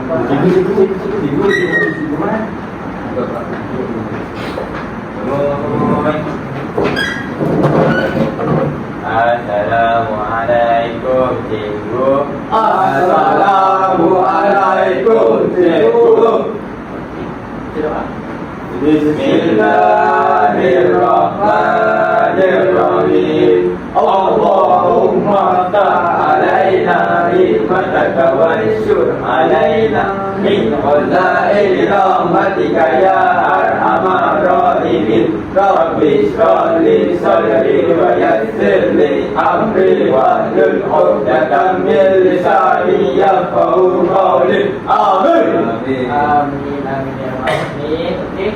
Assalamualaikum cikgu. Assalamualaikum cikgu. Bismillahirrahmanirrahim. Allahumma ta'alaina hikmataka wa ansyur alaina min khazaini rahmatika ya arhamar rahimin. Rabbi shrah li sadri wa yassir li amri wahlul 'uqdatam min lisani yafqahu qawli. Amin. Amin ya Amin. Okey.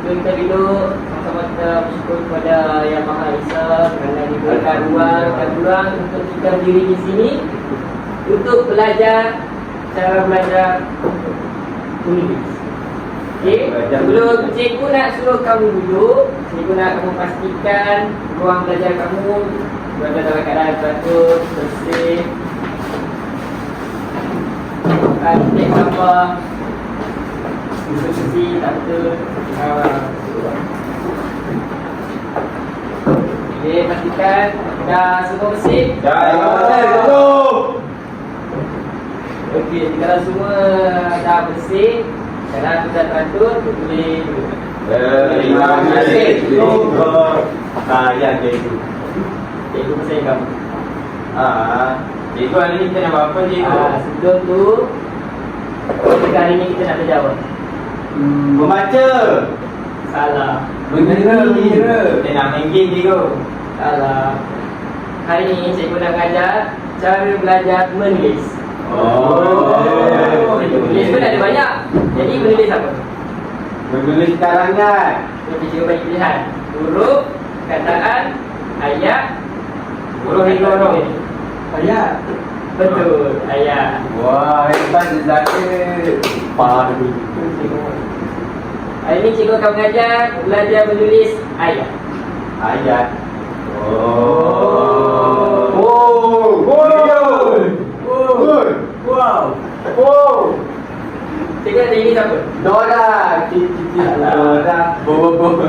Kita dulu sama-sama kita bersyukur kepada Yang Maha Esa kerana diberikan ruang untuk kita berdiri di sini untuk belajar cara belajar tulis. Okey, sebelum cikgu nak suruh kamu duduk, cikgu nak kamu pastikan ruang belajar kamu berada dalam keadaan teratur, bersih. Titik gambar bersih, tak betul. Okey, pastikan dah semua bersih. Okey, kalau semua dah bersih, dalam sudah teratur, boleh duduk. Terima kasih cikgu. Saya cikgu. Cikgu saya kamu. Cikgu hari ni kita nak buat apa cikgu? Sebelum tu, hari ni kita nak berjawab. Membaca. Salah. Mengira. Kita nak main game cikgu. Salah. Hari ni cikgu nak mengajar cara belajar menulis. Menulis pun ada banyak. Jadi menulis apa? Menulis karangan. Jadi cikgu bagi pilihan. Huruf, kataan, ayat. Huruf ni huruf. Ayat. Betul, ayat. Wah, hebat saya. Padu. Hari ni cikgu akan mengajar belajar menulis ayat. Ayat. Wow. Cikgu ada ini siapa? Dora. Dora.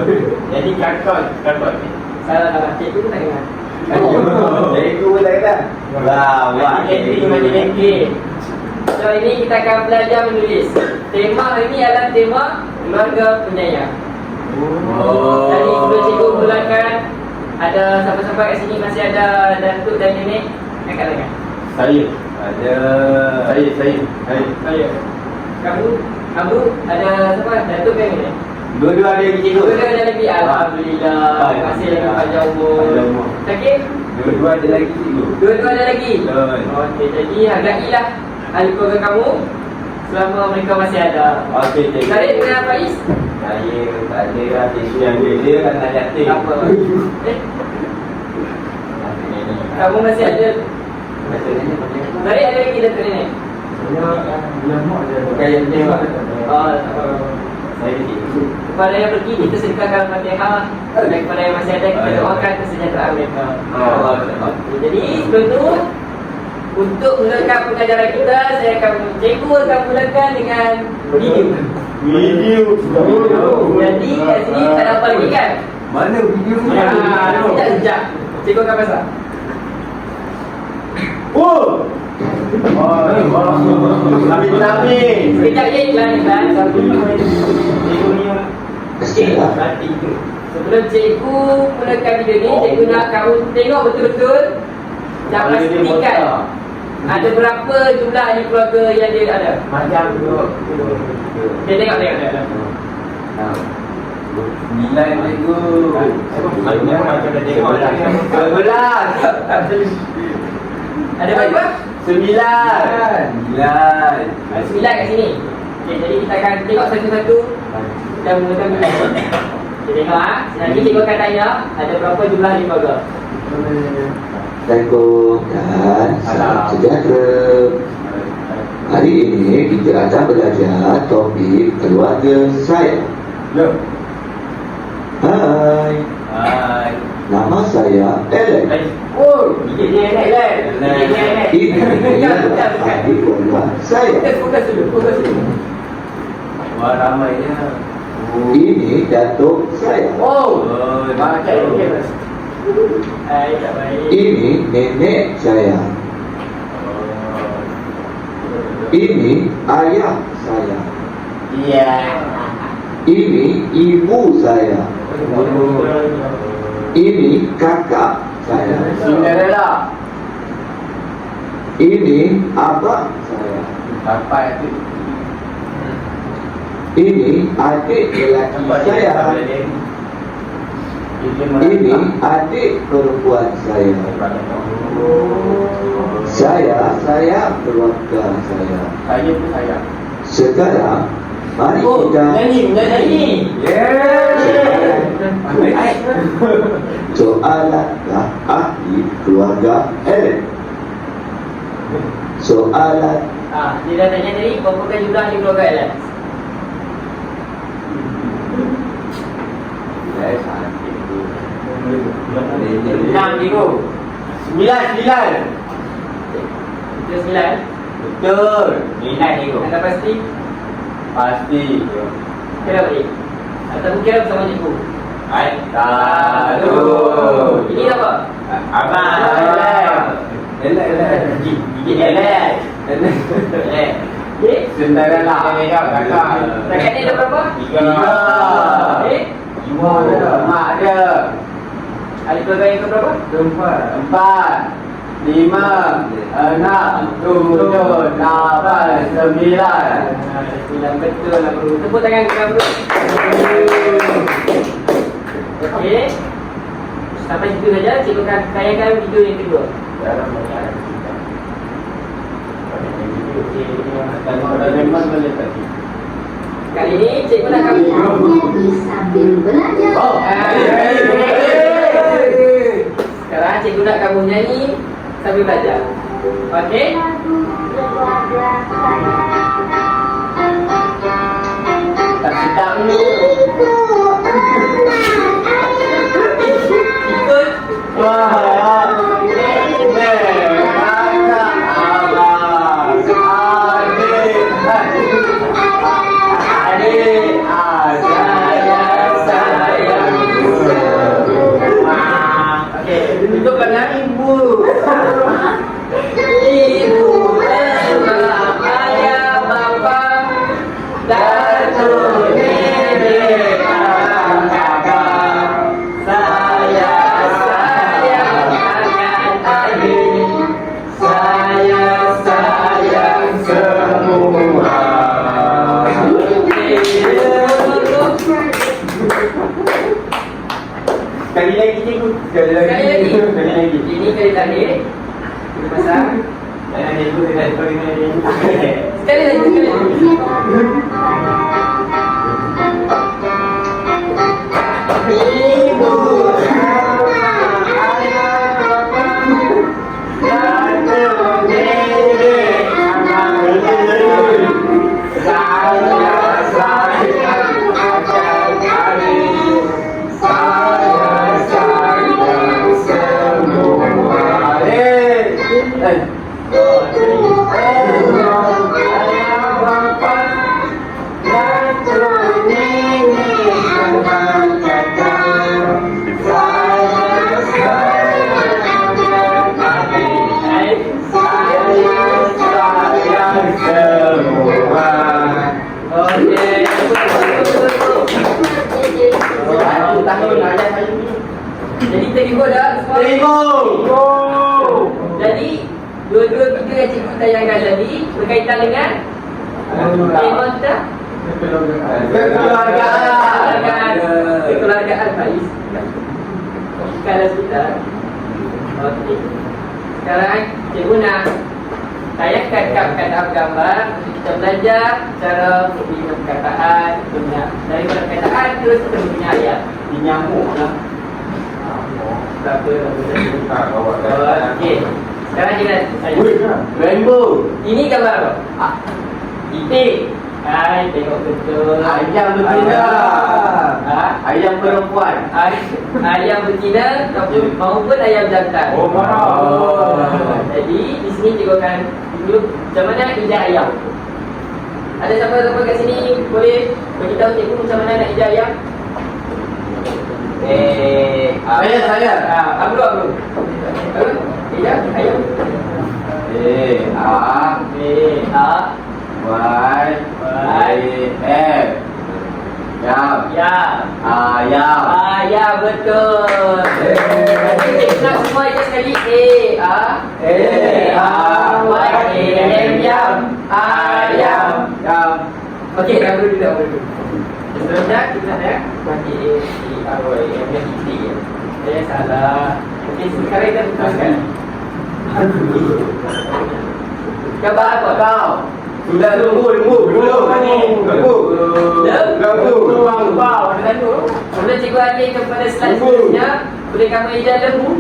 Jadi kakak. Salah. Cikgu pun tak ingat. Cikgu pun tak kata. Wah, Okey. So ini kita akan belajar menulis. Tema hari ini adalah tema keluarga penyayang. Jadi sebelum cikgu mulakan, ada siapa-siapa kat sini masih ada datuk dan nenek? Angkat tangan. Saya. Ada. Saya. Kamu ada siapa? Datuk dan nenek? Dua-dua ada lagi cikgu. Dua ada lagi. Alhamdulillah. Terima kasih lagi panjang umur. Sakit? Dua-dua ada lagi cikgu. Dua-dua ada lagi? Betul. Okey, jadi hargailah ahli keluarga kamu selama mereka masih ada. Okey cikgu. Zarif dengan Faiz? Saya tak ada lah cikgu yang beza kan nak yatim. Apa? Kamu masih ada? Zarif ada lagi datuk nenek? Bukan yang tengok. Oh, tak apa. Saya cikgu. Kepada yang pergi kita sedekahkan Fatihah, dan kepada yang masih ada kita doakan kesejahteraan mereka. Jadi sebelum tu, untuk mulakan pengajaran kita, cikgu akan mulakan dengan video. Jadi kat sini tak dapat lagi kan? Mana video ni? Sekejap. Cikgu akan pasang. Amin. Sekejap je iklan. Okey. Sebelum cikgu mulakan video ni, cikgu nak kamu tengok betul-betul dan pastikan ada berapa jumlah ahli keluarga yang dia ada. Macam tu. Dia tengok. 9 cikgu. Maksudnya macam dah tengok lah. 11. Ada berapa? 9. 9 kat sini. Okay, jadi kita akan tengok satu-satu dan mulakan video. Kita tengok nanti cikgu akan tanya ada berapa jumlah ahli keluarga. Assalamualaikum dan salam sejahtera. Hari ini kita akan belajar topik keluarga saya. Ya. Hai. nama saya Ellen. Oh, gigi dia Ellen. Gigi dia Ellen. Ini adalah adik beradik saya. Fokus dulu. Wah, ramainya. Ini datuk saya. Oh, macam ni. Hai, tak baik. Ini nenek saya. Ini ayah saya. Iya. Ini ibu saya. Ini kakak saya. Cinderella. Ini abang saya. Sampai tu. Ini adik lelaki saya. Ini adik perempuan saya. Saya sayang keluarga saya. Saya pun sayang. Sekarang mari Oh, kita nyanyi. soalankah ahli keluarga Ellen. Soalan Dia dah tanya tadi, berapa jumlah di keluarga Ellen? Saya sakit tu. 6 Diego. 9. Kita 9. Betul. 9 Diego. Anda pasti? Pasti. Kira balik. Atau kira bersama cikgu? Satu. Ini apa? Abang. Gigi Ellen. Cinderella. Dekat ni ada berapa? 3. Dua ada. Mak ada. Ahli keluarga yang keberapa? Empat. 5, 6, 7, 8, 9. 9 betul lah bro. Tepuk tangan kita bro. Okey. Sampai situ saja. Cikgu akan tayangkan video yang kedua. Kali ini cikgu nak kami. Sambil belajar. Oh, Sekarang cikgu nak kamu nyanyi sambil belajar. Okey? Lagu keluarga saya. tak sedap ni. Itu Ikut. Wah, Itu kena ibu. Ibu, emak, ayah, bapa, datuk, nenek, kakak. Saya sayang kakak adik. Saya sayang semua. Sekali lagi cikgu. Sekali lagi. Sekali lagi. Ini kali terakhir. Kita pasang. Jangan cikgu tidak sekali lagi. Sekali lagi. Ibu. Jadi terima dah semua. Jadi dua-dua video yang cikgu tayangkan tadi berkaitan dengan tema kita kekeluargaan Faiz. Kalau kita okey. Sekarang cikgu nak tayangkan kata gambar untuk kita belajar cara membina perkataan, daripada perkataan terus kita membina ayat. Nyamuk lah. Tak apa. Okey. Sekarang kita Rainbow. ini gambar apa? Itik. Hai, tengok betul. Ayam betina. Ha? Ayam perempuan. Hai. ayam betina maupun ayam jantan. Oh, faham. Jadi di sini cikgu akan tunjuk macam mana ijaz ayam. Ada siapa-siapa kat sini boleh beritahu cikgu macam mana nak ijaz ayam? Saya. Abdul. Ijaz ayam. A Y F. ya. Ayam. Ya betul. Nanti kita nak semua ijaz sekali. A Y M yam. Ayam. Okey, dah boleh dulu. Seterusnya kita nak bagi A R Y M yang tinggi. Saya salah. Okey, sekarang kita teruskan. Coba apa kau? Sudah lembu. Sebelum cikgu alih kepada slide seterusnya, boleh kamu ijaz lembu?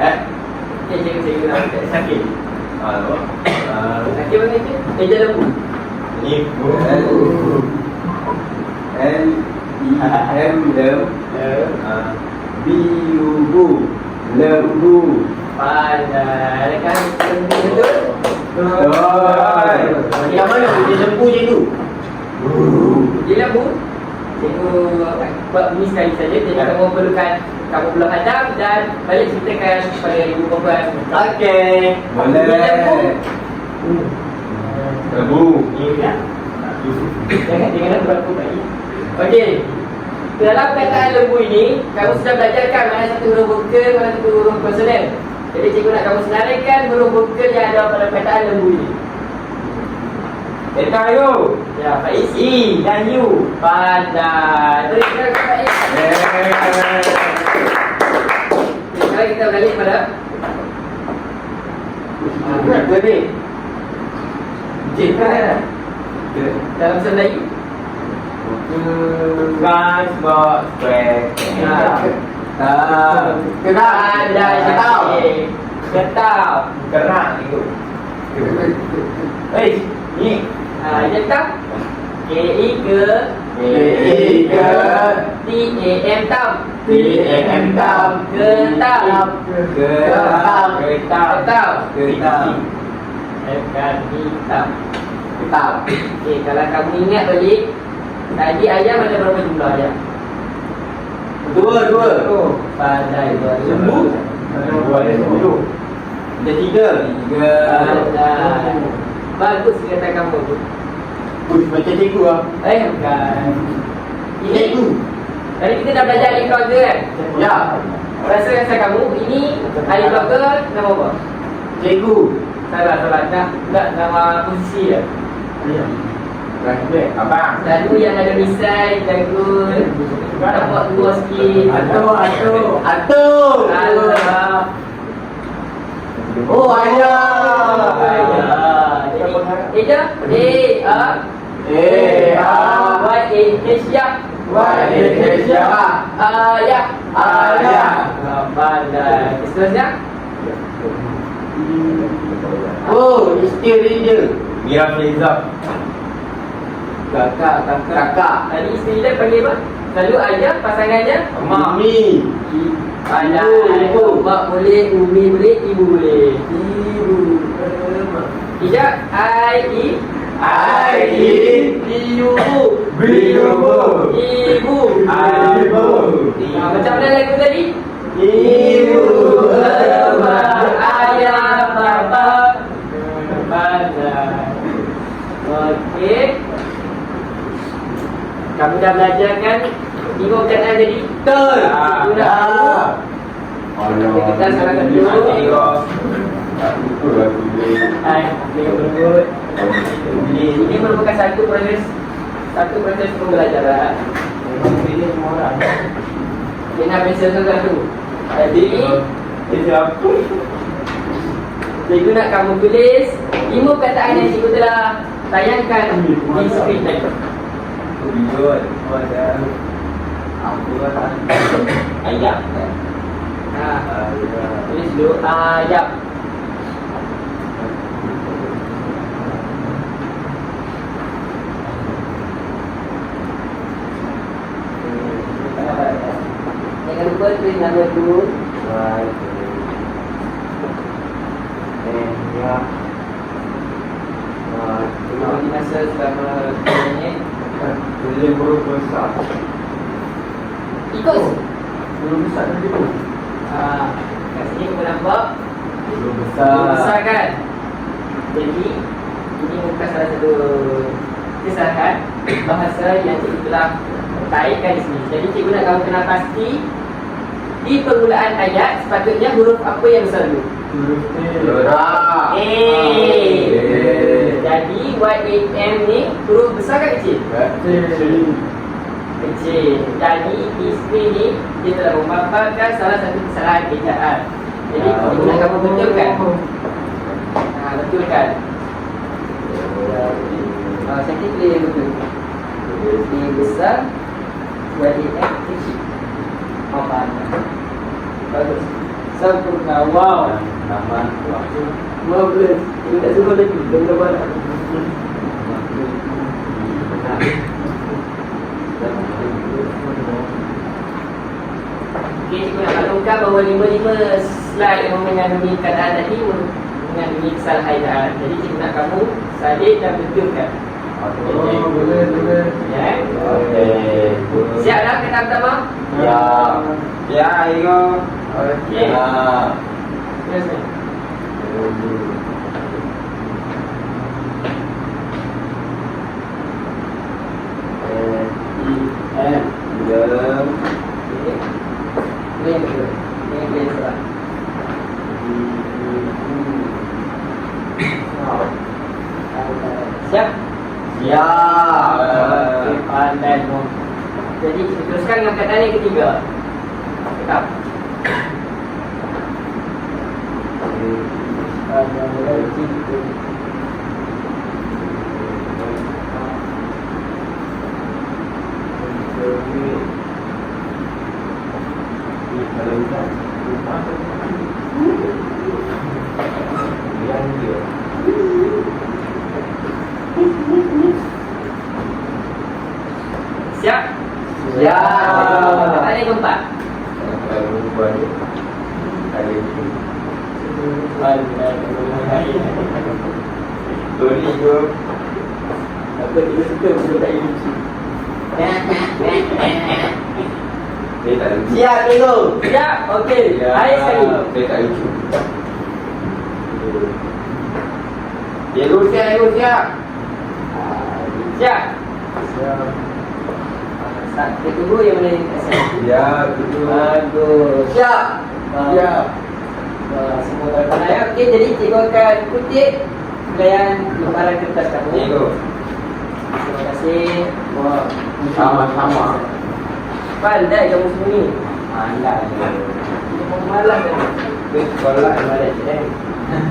Okey, cikgu sakit. Sakit mana tu? Ijaz lembu. Lembu. Pandai kan lembu betul? Macam mana dia lembu je tu? Dia lembu. Cikgu buat bunyi sekali saja. Jadi kamu perlukan kamu belum hadap dan balik ceritakan kepada ibu perempuan. Okey. Lembu. Jangan berapa baik. Okey. Dalam kataan lembu ini, kamu sudah belajarkan mana satu huruf vokal, mana satu huruf konsonan. Jadi cikgu nak kamu senaraikan huruf vokal yang ada pada kataan lembu ini. Etayo. Ya, Faiz. I dan U. Pandai. Berikan kepada Faiz. Sekarang kita balik pada Jadi. Cik dalam bahasa Melayu. Transport Pandai. Getau. Kerak itu. Ni. Getau. K-I ke T-A-M tam. Getau. Getau. Okey, kalau kamu ingat balik, tadi ayam ada berapa jumlah ayam? Dua. Pandai. Lembu. Ada 10. Ada 3. Pandai. Bagus kata kamu tu. Macam cikgu lah. Bukan. Ini tadi kita dah belajar alif keluarga kan? Ya. Rasa kamu ini alif keluarga nama apa? Cikgu. Salah. Tak nama posisi dia. Abang. Selalu yang ada misai, jagun, nampak tua sikit. Atuk. Alah. Oh, ayah. Ejak Y-A-H ayah. Pandai. Seterusnya Oh, isteri dia. Mira Faiza. Kakak. tadi isteri dia panggil apa? Selalu ayah, pasangannya Mami. Pandai. Ibu. Mak boleh, umi boleh, ibu boleh. Ijak I-I Ibu. Macam mana lagu tadi? Ibu. Ayah, bapa. Pandai. Okey. Kamu dah belajar kan? 5 perkataan jadi? Betul. Kita sekarang dulu. Ini merupakan satu proses pembelajaran. Kena pensel satu. Jadi cikgu nak kamu tulis 5 perkataan yang cikgu telah tayangkan di skrin tadi. Ayam. Tulis dulu ayam. Jangan lupa tulis nama tu. Terima masa selama 2 minit. Tulis huruf besar. Ikut. Huruf besar tadi tu. Kat sini kamu nampak Huruf besar kan? Jadi ini bukan salah satu kesalahan bahasa yang cikgu telah kaitkan di sini. Jadi cikgu nak kamu kenal pasti di permulaan ayat sepatutnya huruf apa yang besar dulu? Huruf A. A. Jadi YAM ni huruf besar kan kecil? Kecil. Kecil. Jadi isteri ni dia telah memaparkan salah satu kesalahan ejaan. Jadi cikgu nak kamu betulkan. Betulkan. Saya tulis yang betul. Ini besar, YAM kecil. Apa? Bagus. Sempurna. Wow. Nama Marvelous. Kita tak suruh lagi. Kita buat. Okey, cikgu nak maklumkan bahawa 5 slide yang mengandungi keadaan tadi mengandungi kesalahan ejaan. Jadi cikgu nak kamu salin dan betulkan. Boleh. Ya. Okey. Siap dah kata pertama? Ya. Ya, Igo. Okey. Ya. Terus. Ini yang betul. Ini yang salah. Siap? Ya. Pandai dong. Jadi kita teruskan dengan kataan yang ketiga. Tetap. Siap? Ya. Kataan yang keempat. Sorry, Igo. Apa dia suka sebab tak lucu. Saya tak lucu. Siap dulu. Siap. Okey. Air sekali. Saya tak lucu. Igo siap. Siap. Kita tunggu yang mana yang tak siap. Ya, betul. Bagus. Siap. Siap. Semua pandai. Okey, jadi cikgu akan kutip uraian lembaran kertas kamu. Igo. Terima kasih. Wah, Sama-sama. pandai kamu semua ni. Pandai. Kamu malas kan? Sekolah balik eh.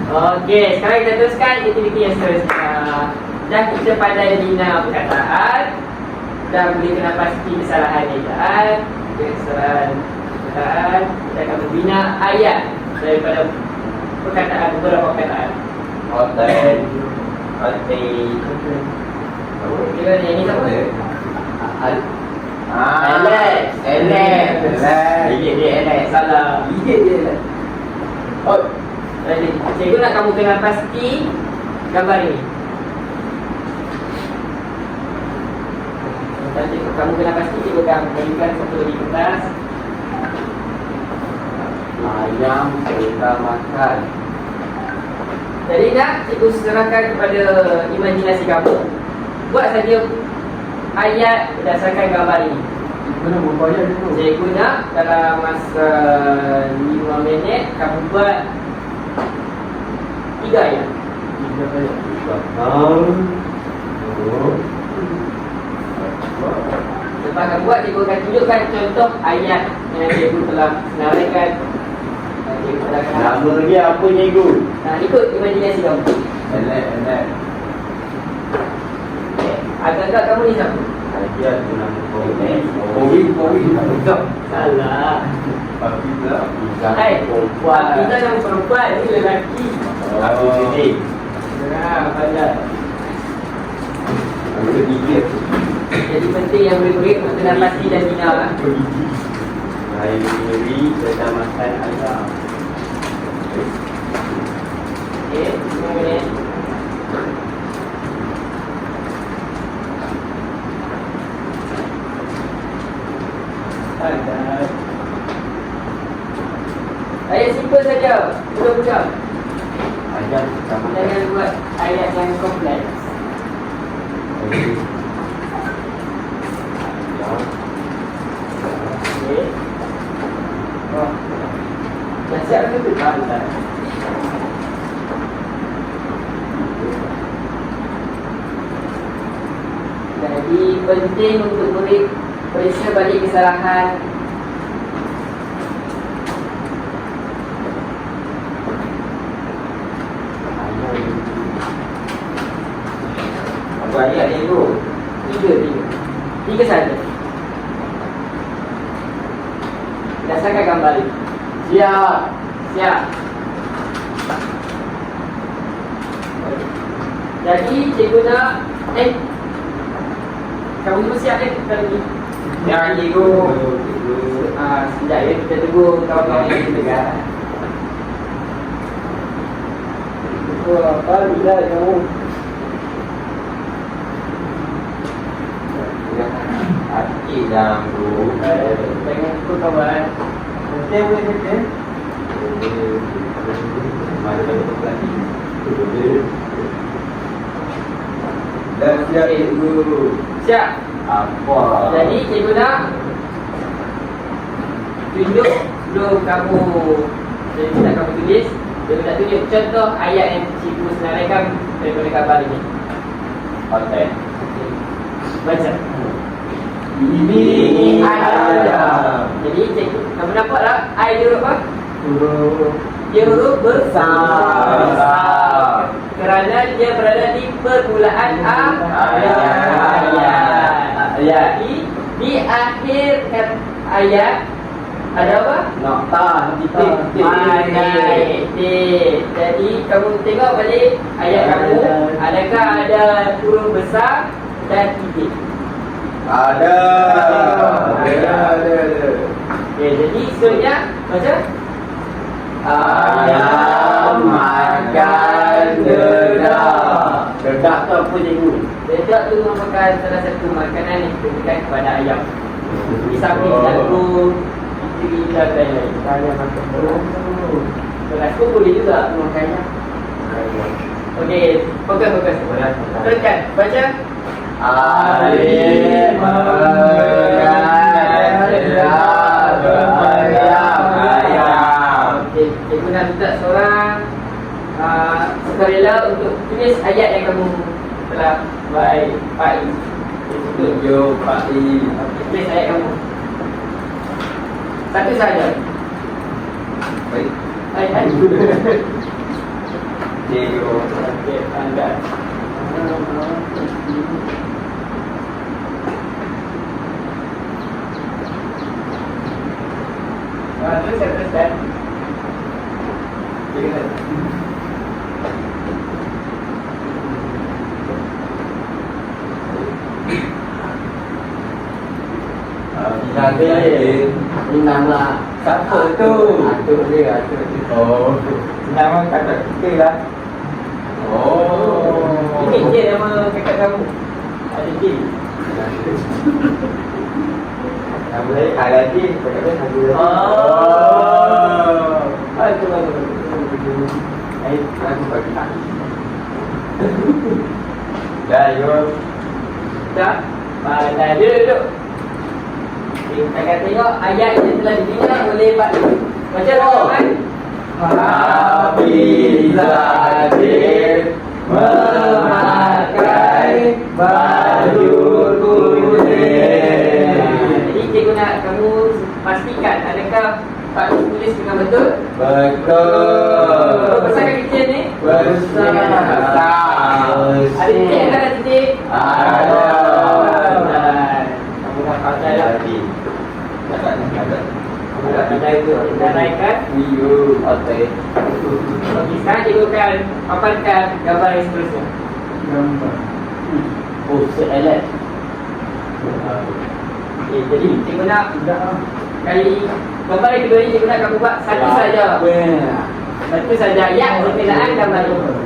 Okey, sekarang kita teruskan aktiviti yang seterusnya. Dah kita pandai bina perkataan, dah boleh kenal pasti kesalahan ejaan, kesalahan perkataan. Kita akan membina ayat daripada perkataan, beberapa perkataan. Hotel. Kira yang ini siapa? Alex. Dia Alex. Salah. Dia Alex. Oh, jadi cikgu nak kamu kenal pasti gambar ini. Nanti kamu kenal pasti cikgu akan berikan satu di kertas. Ayam kita makan. Jadi nak cikgu serahkan kepada imajinasi kamu. Buat saja ayat berdasarkan gambar ini. Mana berbayar dulu? Cikgu nak dalam masa 5 minit kamu buat 3 ayat. Lepas kamu buat, cikgu akan tunjukkan contoh ayat yang cikgu telah senaraikan. Cikgu telah kenal. Nama dia apa, Cikgu? Nah, ikut imajinasi kamu. Alex. Agak-agak kamu ni siapa? Dia tu nama Kowi. Tak. Salah. Pizza. Hai, kita nama perempuan, ni lelaki. Aku sedih. Nah, pandai. Aku sedikit. Jadi penting yang murid-murid nak kenal pasti dan bina lah. Air sendiri Kecamatan Azhar. Okey, 5 minit. Ayat simple saja, mudah-mudah. Azhar Kecamatan Jangan buat ayat yang kompleks. Azhar. Okey. Oh. Dah siap ke tu? Tak, tak. Jadi penting untuk murid periksa balik kesalahan. Apa ayat ni tu? Tiga saja. Berdasarkan gambar ini. Siap. Siap. Jadi cikgu nak kamu mesti siap kali ni. Ya, cikgu. Sekejap ya, kita tunggu kawan-kawan yang dekat. Apa bila kamu? Hati dalam tu. Tengok tu kawan. Okey, boleh okey. Mari kita lagi. Dah siap cikgu. Siap. Apa? Jadi cikgu nak tunjuk sebelum kamu nak kamu tulis. Cikgu nak tunjuk contoh ayat yang cikgu senaraikan daripada gambar ini. Okey. Baca. Ini ayat. Jadi cikgu, kamu nampak tak? I huruf apa? Huruf Dia huruf besar. Kerana dia berada di permulaan ayat. Jadi di akhir ayat ada apa? Nokta, titik. Titik. Jadi kamu tengok balik ayat kamu, adakah ada huruf besar dan titik? Ada. Okay, jadi seterusnya baca. Ayam makan dedak. Dedak tu apa cikgu? Dedak tu merupakan salah satu makanan yang diberikan kepada ayam. Di samping jagung, isteri dan lain-lain. Ayam makan dedak. Kelas pun boleh juga makannya. Okey, fokus. Teruskan, baca. Alif makan dedak ayam. Okey, cikgu nak minta seorang sukarela untuk tulis ayat yang kamu telah buat Pak I. Tunjuk Pak I. Okey, tulis ayat kamu. Satu saja. Baik. Ayat. Cikgu. Okey, anda. Teruskan. Ini nama siapa tu? Atuk dia. Oh, nama kakak kita lah. Oh. Ini je nama kakak kamu. Ada Jin. Nama dia Aladin. Kakak dia Aladin. Oh. Bagus. Aku bagi tak. Dah, yuk. Tak? Pandai duduk. Kita akan tengok ayat yang telah dibina oleh Pak I. Baca kawan. Hafizatin memakai baju kuning. Jadi cikgu nak kamu pastikan adakah Pak I tulis dengan betul? Betul. Besar ke kecil ni? Besar. Ada titik ke ada titik? Ada. Kamu dah pandai lah. Kamu dah pandai untuk menaraikan. Okey. Okey, sekarang cikgu akan paparkan gambar yang seterusnya. gambar. Oh, seelet. Okey, jadi cikgu nak Kali gambar yang kedua ni cikgu nak kamu buat satu saja. Satu saja ayat berkenaan gambar ini.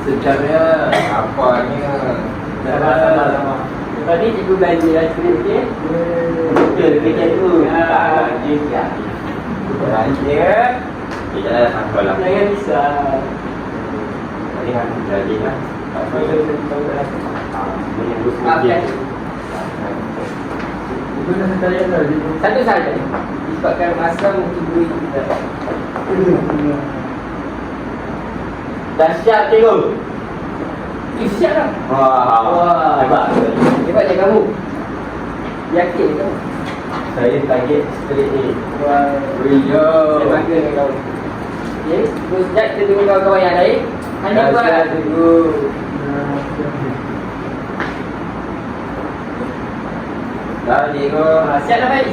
Secara apanya? Sama-sama. Tadi cikgu belajar lah sikit, okey? Betul, kerja tu. Ya. Belajar. Tidak ada sampai lah. Jangan bisa. Tadi kan jadi kan. Maafkan. Satu saja. Disebabkan masa mencubai kita. Dah siap cikgu. Siap lah. Wah, hebat. Hebat je kamu. Yakin kamu. Saya target straight A. Wah. Saya bangga dengan kamu. Okay, terus sekejap kita tunggu kawan-kawan yang lain. Hanya buat cikgu. Dah cikgu. siap dah Faiz?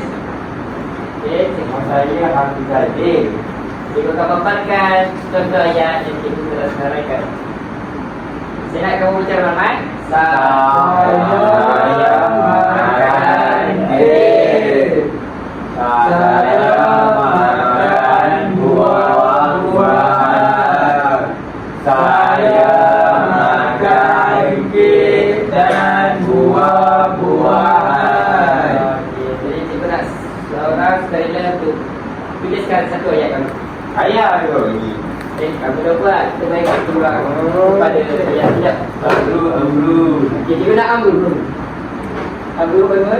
Okay, cikgu Saya hafizan A. Cikgu akan paparkan contoh ayat yang cikgu telah senaraikan. Saya nak kamu bicara Rahmat. Saya makan kek. Saya makan buah-buahan. Saya makan kek dan buah-buahan. Okey, jadi cikgu nak seorang sukarela untuk tuliskan satu ayat kamu. Ayah tu lagi. Kamu dah buat, kita main waktu orang pada ayat tidak. Amru. Okey, cikgu nak ambil. Ambil bagaimana?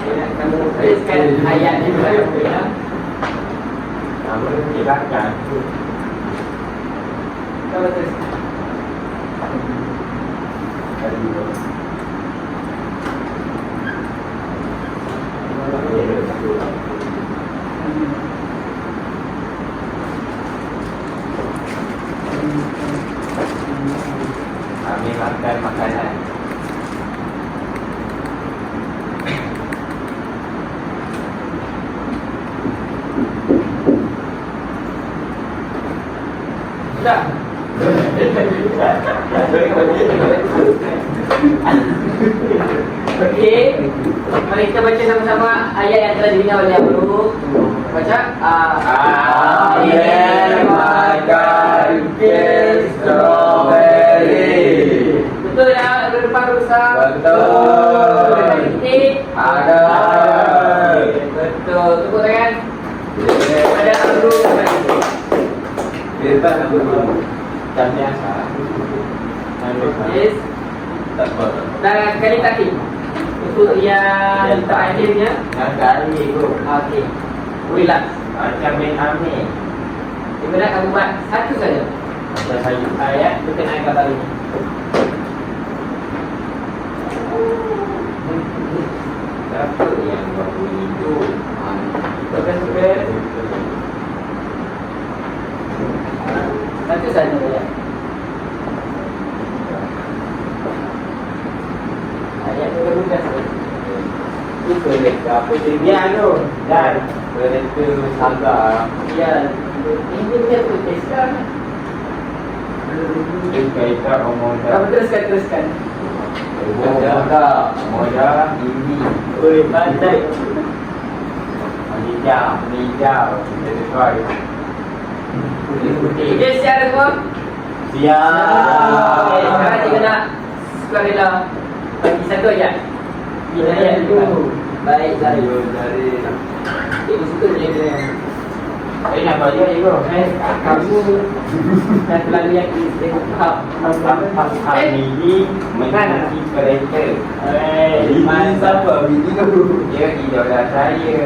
Saya nak kamu tuliskan ayat ni pada kamu ya. Amru silakan. Kamu tulis. Kami makan makanan. Sudah. Okey. Mari kita baca sama-sama ayat yang telah dibina oleh Amru. Baca. Ayah makan kek strawberry. Betul ya, ada depan rusak. Betul. Ada titik. Ada. Betul. Tepuk tangan. Pada Amru. Kita nak dulu. Dan biasa. Yes. Tak apa. Dan kali kaki. Untuk yang terakhirnya. Yang kali tu. Okey. Relax. Macam main Amir. Kita nak kamu buat satu saja. Macam saya. Ayat berkenaan gambar ini. Siapa yang buat bunyi tu? Suka-suka. Satu saja ya. Ayat mudah-mudah saja. Itu mereka apa dia tu? Dan mereka sabar. Ya, ini dia tuliskan. Kita omong Kamu teruskan. Moda ini. Oi, pandai. Hijau. Kita try. Okey, siap semua? Siap. Okey, sekarang kita nak sukarela bagi satu ayat. Ini ayat itu. Baik, dari. Cikgu suka je dia. Nak baca cikgu. Kamu dah terlalu yakin tengok faham. Ini menanti kereta. Mantap. Bini tu. Dia idola saya.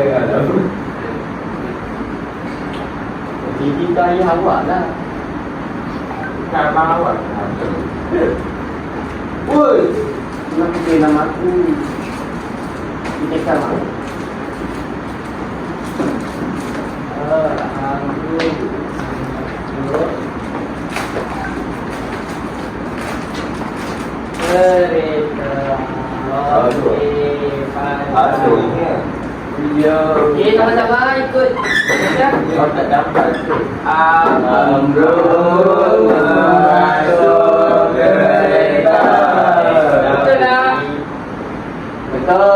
Bibi ayah awak lah. Nama awak. Woi, kenapa dia nama aku? Kita sama. Okey, sama-sama ikut. Kau tak dapat tu. Amrul masuk kereta. Betul tak? Betul.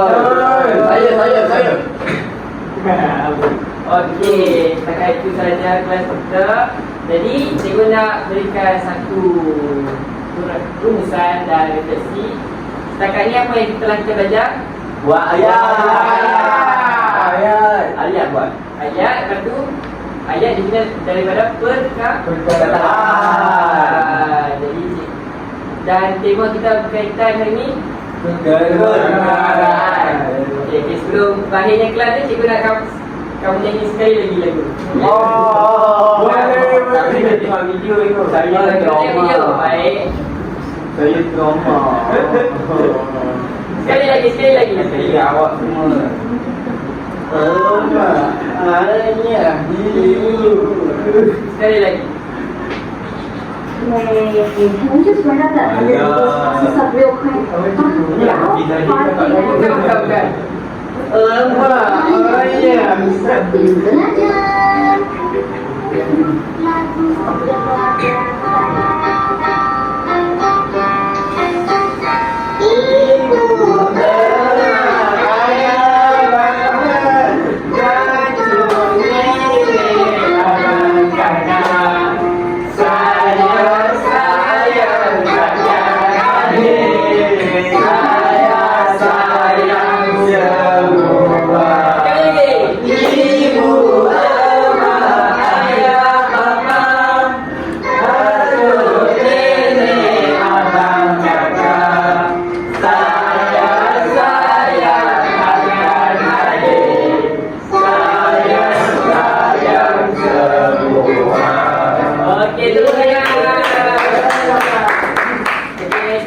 Jadi cikgu nak berikan satu rumusan dan refleksi. Setakat ni apa yang telah kita belajar? Buat ayat. Ayat buat. Ayat, lepas tu ayat dibina daripada perkataan. Jadi dan tema kita berkaitan hari ni kebenaran. Okey, sebelum berakhirnya kelas ni cikgu nak kamu nyanyi sekali lagi lagu. Boleh. Tapi dia tengok video itu. Saya Video. Baik. Saya trauma. Sekali lagi. Saya awak semua. Hanya Sekali lagi. 你同学学生的46块，然后发 Bukan. sambil belajar lagu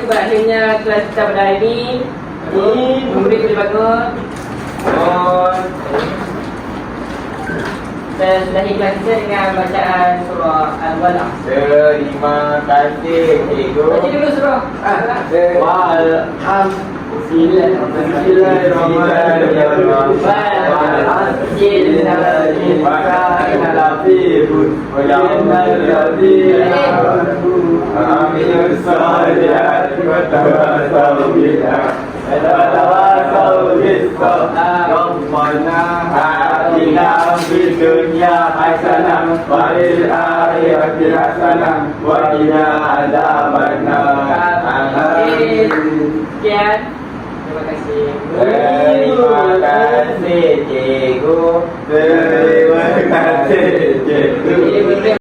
keluarga kelas kita pada hari ini. Murid boleh bangun. Kita sudahi kelas kita dengan bacaan surah Al-Walaq. Terima kasih cikgu. Baca dulu surah. Rabbana atina fid dunya hasanah wa fil akhirati hasanah wa qina adzabannar. Amin. Sekian. Terima kasih. Terima kasih cikgu. Terima kasih.